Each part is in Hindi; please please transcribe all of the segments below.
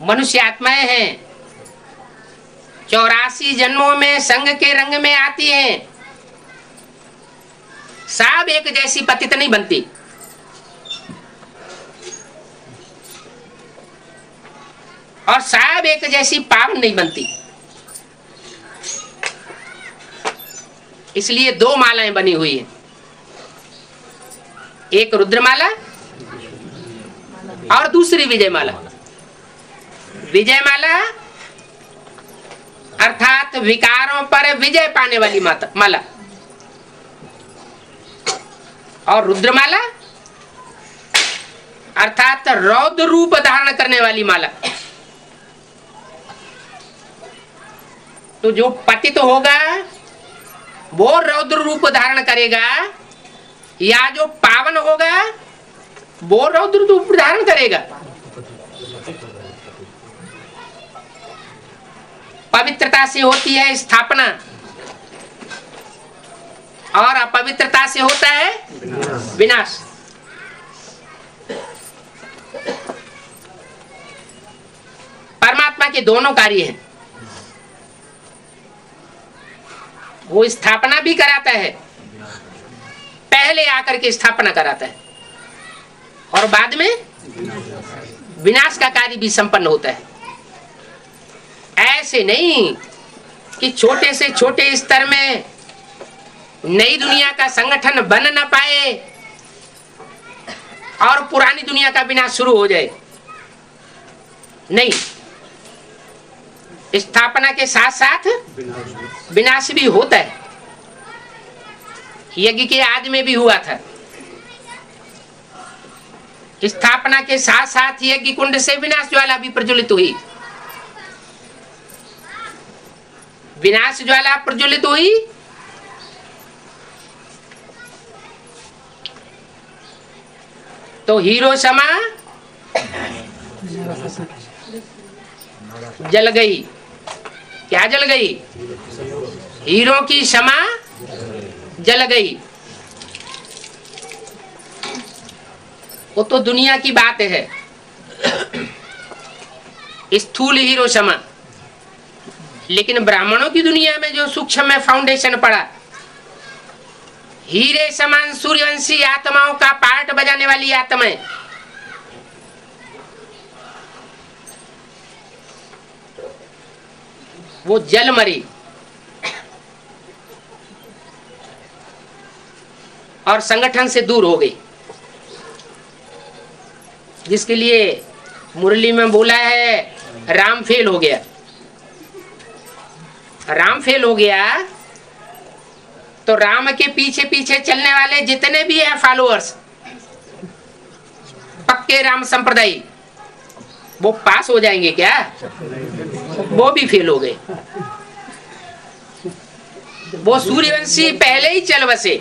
मनुष्य आत्माएं हैं, 84 जन्मों में संग के रंग में आती हैं। सब एक जैसी पतित नहीं बनती। और सब एक जैसी पावन नहीं बनती। इसलिए 2 मालाएं बनी हुई हैं, एक रुद्रमाला और दूसरी विजय माला। विजय माला अर्थात विकारों पर विजय पाने वाली माला, और रुद्रमाला अर्थात रौद्र रूप धारण करने वाली माला। तो जो पतित होगा वो रौद्र रूप धारण करेगा, या जो पावन होगा वो रौद्र रूप धारण करेगा। पवित्रता से होती है स्थापना और अपवित्रता से होता है विनाश। परमात्मा के दोनों कार्य हैं। वो स्थापना भी कराता है, पहले आकर के स्थापना कराता है, और बाद में विनाश का कार्य भी संपन्न होता है। ऐसे नहीं कि छोटे से छोटे स्तर में नई दुनिया का संगठन बन न पाए और पुरानी दुनिया का विनाश शुरू हो जाए। नहीं, स्थापना के साथ साथ विनाश भी होता है। यज्ञ के आदि में भी हुआ था। स्थापना के साथ साथ यज्ञ कुंड से विनाश ज्वाला भी प्रज्वलित हुई। विनाश ज्वाला प्रज्वलित हुई तो हीरो समा जल गई। क्या जल गई? हीरो की समा जल गई। वो तो दुनिया की बात है, स्थूल हीरो समा। लेकिन ब्राह्मणों की दुनिया में जो सूक्ष्म में फाउंडेशन पड़ा, हीरे समान सूर्यवंशी आत्माओं का पार्ट बजाने वाली आत्माएं, वो जल मरी और संगठन से दूर हो गई। जिसके लिए मुरली में बोला है राम फेल हो गया। राम फेल हो गया तो राम के पीछे पीछे चलने वाले जितने भी हैं फॉलोअर्स, पक्के राम संप्रदाय, वो पास हो जाएंगे क्या? वो भी फेल हो गए। वो सूर्यवंशी पहले ही चल बसे।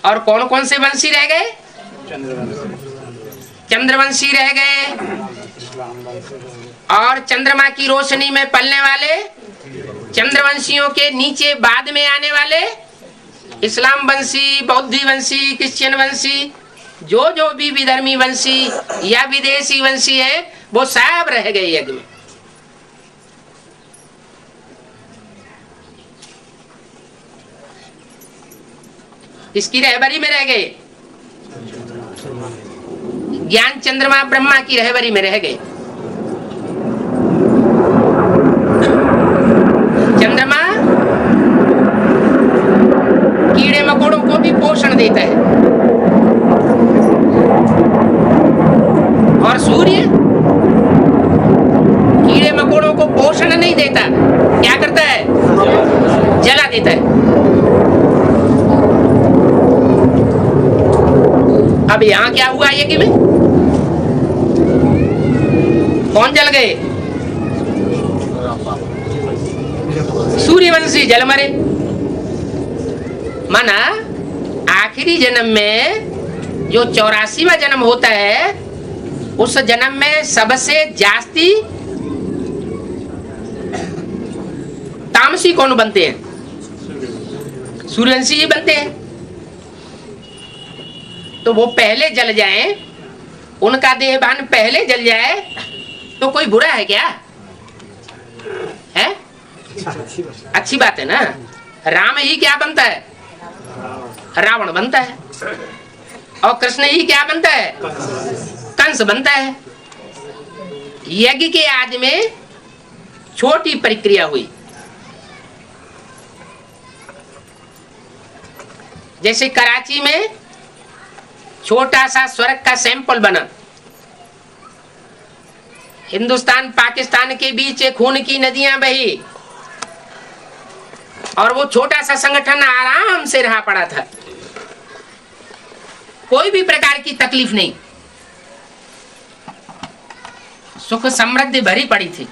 और कौन कौन से वंशी रह गए? चंद्रवंशी रह गए, और चंद्रमा की रोशनी में पलने वाले चंद्रवंशियों के नीचे बाद में आने वाले इस्लाम वंशी, बौद्धी वंशी, क्रिश्चियन वंशी, जो जो भी विधर्मी वंशी या विदेशी वंशी है, वो सब रह गए यज्ञ में। इसकी रहबरी में रह गए। ज्ञान चंद्रमा ब्रह्मा की रहबरी में रह गए। चंद्रमा कीड़े मकोड़ों को भी पोषण देता है, और सूर्य कीड़े मकोड़ों को पोषण नहीं देता। क्या करता है? जला देता है। अब यहाँ क्या हुआ यज्ञ में? कौन जल गए? सूर्यवंशी जल मरे। माना आखिरी जन्म में जो 84वां जन्म होता है, उस जन्म में सबसे जास्ती तामसी कौन बनते हैं? सूर्यवंशी ही बनते हैं। तो वो पहले जल जाएं उनका देहभान पहले जल जाए तो कोई बुरा है क्या? है अच्छी बात है ना। राम ही क्या बनता है? रावण बनता है। और कृष्ण ही क्या बनता है? कंस बनता है। यज्ञ के आदि में छोटी प्रक्रिया हुई, जैसे कराची में छोटा सा स्वर्ग का सैंपल बना। हिंदुस्तान पाकिस्तान के बीच खून की नदियां बही और वो छोटा सा संगठन आराम से रहा पड़ा था, कोई भी प्रकार की तकलीफ नहीं, सुख समृद्धि भरी पड़ी थी।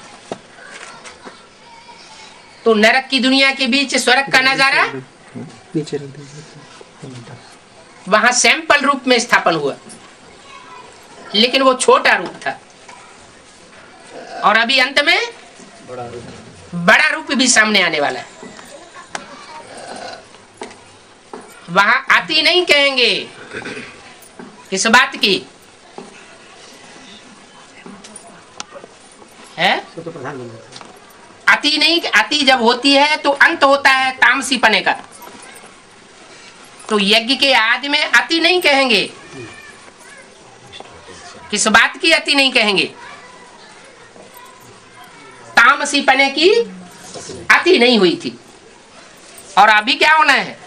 तो नरक की दुनिया के बीच स्वर्ग का नजारा वहां सैंपल रूप में स्थापन हुआ, लेकिन वो छोटा रूप था। और अभी अंत में बड़ा रूप भी सामने आने वाला है। वहां अति नहीं कहेंगे। किस बात की है? अति नहीं, अति जब होती है तो अंत होता है तामसी पने का। तो यज्ञ के आदि में अति नहीं कहेंगे। किस बात की अति नहीं कहेंगे? तामसी पने की अति नहीं हुई थी। और अभी क्या होना है?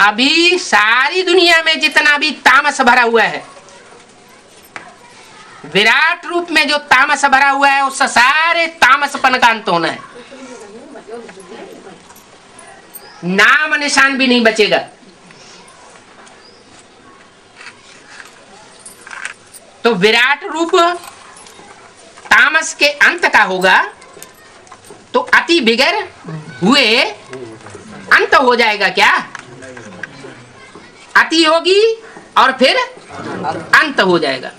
अभी सारी दुनिया में जितना भी तामस भरा हुआ है, विराट रूप में जो तामस भरा हुआ है, उस सारे तामसपन का अंत होना है। नाम निशान भी नहीं बचेगा। तो विराट रूप तामस के अंत का होगा, तो अति बिगर हुए अंत हो जाएगा क्या? अति होगी और फिर अंत हो जाएगा।